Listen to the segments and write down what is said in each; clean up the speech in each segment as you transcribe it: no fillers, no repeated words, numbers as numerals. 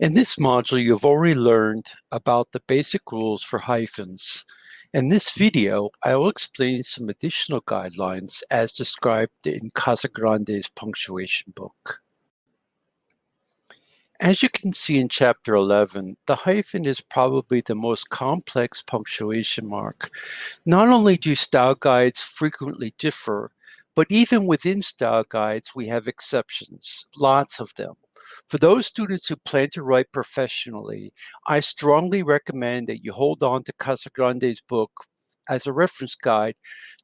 In this module, you've already learned about the basic rules for hyphens. In this video, I will explain some additional guidelines as described in Casagrande's punctuation book. As you can see in Chapter 11, the hyphen is probably the most complex punctuation mark. Not only do style guides frequently differ, but even within style guides, we have exceptions, lots of them. For those students who plan to write professionally, I strongly recommend that you hold on to Casagrande's book as a reference guide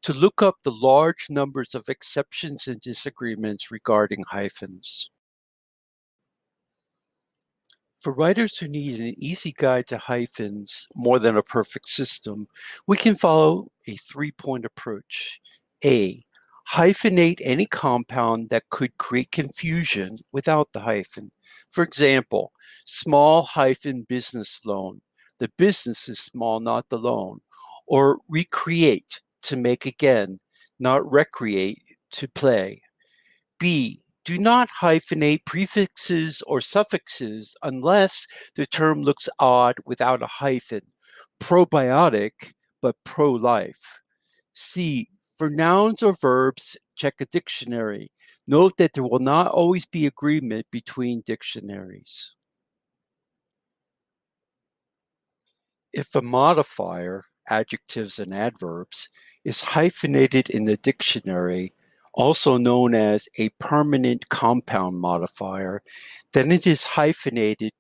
to look up the large numbers of exceptions and disagreements regarding hyphens. For writers who need an easy guide to hyphens more than a perfect system, we can follow a three-point approach. A. Hyphenate any compound that could create confusion without the hyphen. For example, small hyphen business loan. The business is small, not the loan. Or recreate, to make again, not recreate, to play. B. Do not hyphenate prefixes or suffixes unless the term looks odd without a hyphen. Probiotic, but pro-life. C. For nouns or verbs, check a dictionary. Note that there will not always be agreement between dictionaries. If a modifier, adjectives and adverbs, is hyphenated in the dictionary, also known as a permanent compound modifier, then it is hyphenated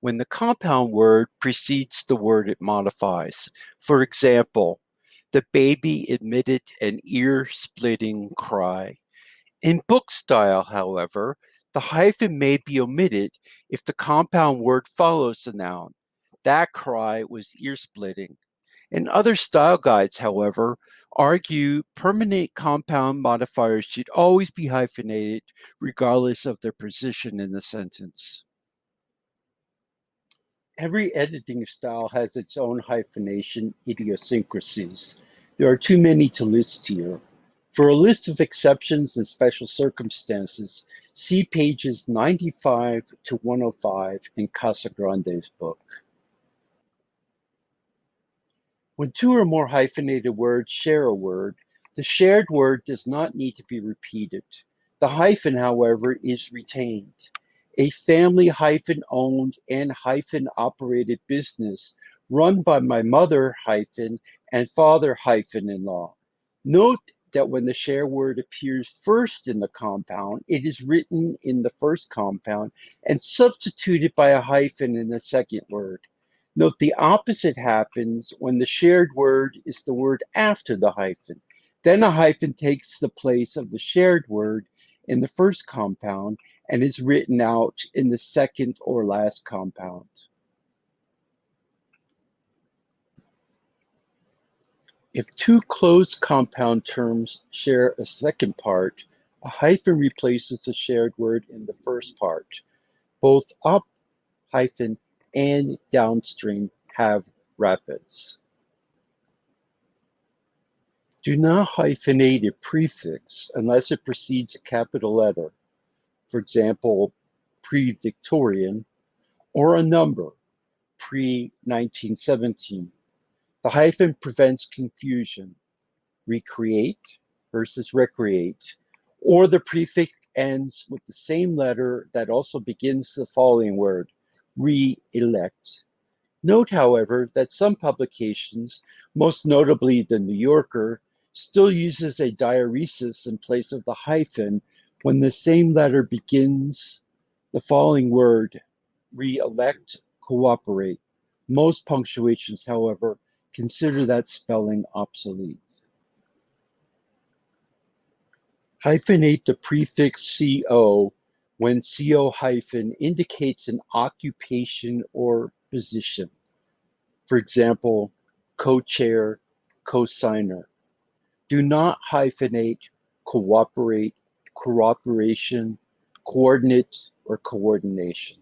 when the compound word precedes the word it modifies. For example, the baby emitted an ear-splitting cry. In book style, however, the hyphen may be omitted if the compound word follows the noun. That cry was ear-splitting. And other style guides, however, argue permanent compound modifiers should always be hyphenated regardless of their position in the sentence. Every editing style has its own hyphenation idiosyncrasies. There are too many to list here. For a list of exceptions and special circumstances, see pages 95 to 105 in Casagrande's book. When two or more hyphenated words share a word, the shared word does not need to be repeated. The hyphen, however, is retained. A family hyphen-owned and hyphen-operated business run by my mother hyphen and father hyphen-in-law. Note that when the share word appears first in the compound, it is written in the first compound and substituted by a hyphen in the second word. Note the opposite happens when the shared word is the word after the hyphen. Then a hyphen takes the place of the shared word in the first compound and is written out in the second or last compound. If two closed compound terms share a second part, a hyphen replaces the shared word in the first part. Both up hyphen and downstream have rapids. Do not hyphenate a prefix unless it precedes a capital letter, for example, pre-Victorian, or a number, pre-1917. The hyphen prevents confusion, recreate versus recreate, or the prefix ends with the same letter that also begins the following word, re-elect. Note, however, that some publications, most notably the New Yorker, still uses a diaeresis in place of the hyphen when the same letter begins the following word, re-elect, cooperate. Most punctuations, however, consider that spelling obsolete. Hyphenate the prefix CO when CO hyphen indicates an occupation or position. For example, co-chair, co-signer. Do not hyphenate cooperate, cooperation, coordinate, or coordination.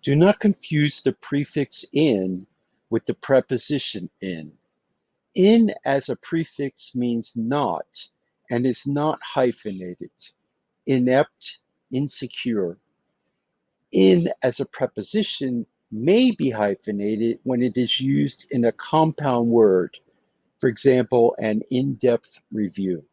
Do not confuse the prefix in with the preposition in. In as a prefix means not and is not hyphenated. Inept, insecure, In as a preposition may be hyphenated when it is used in a compound word. For example, an in-depth review.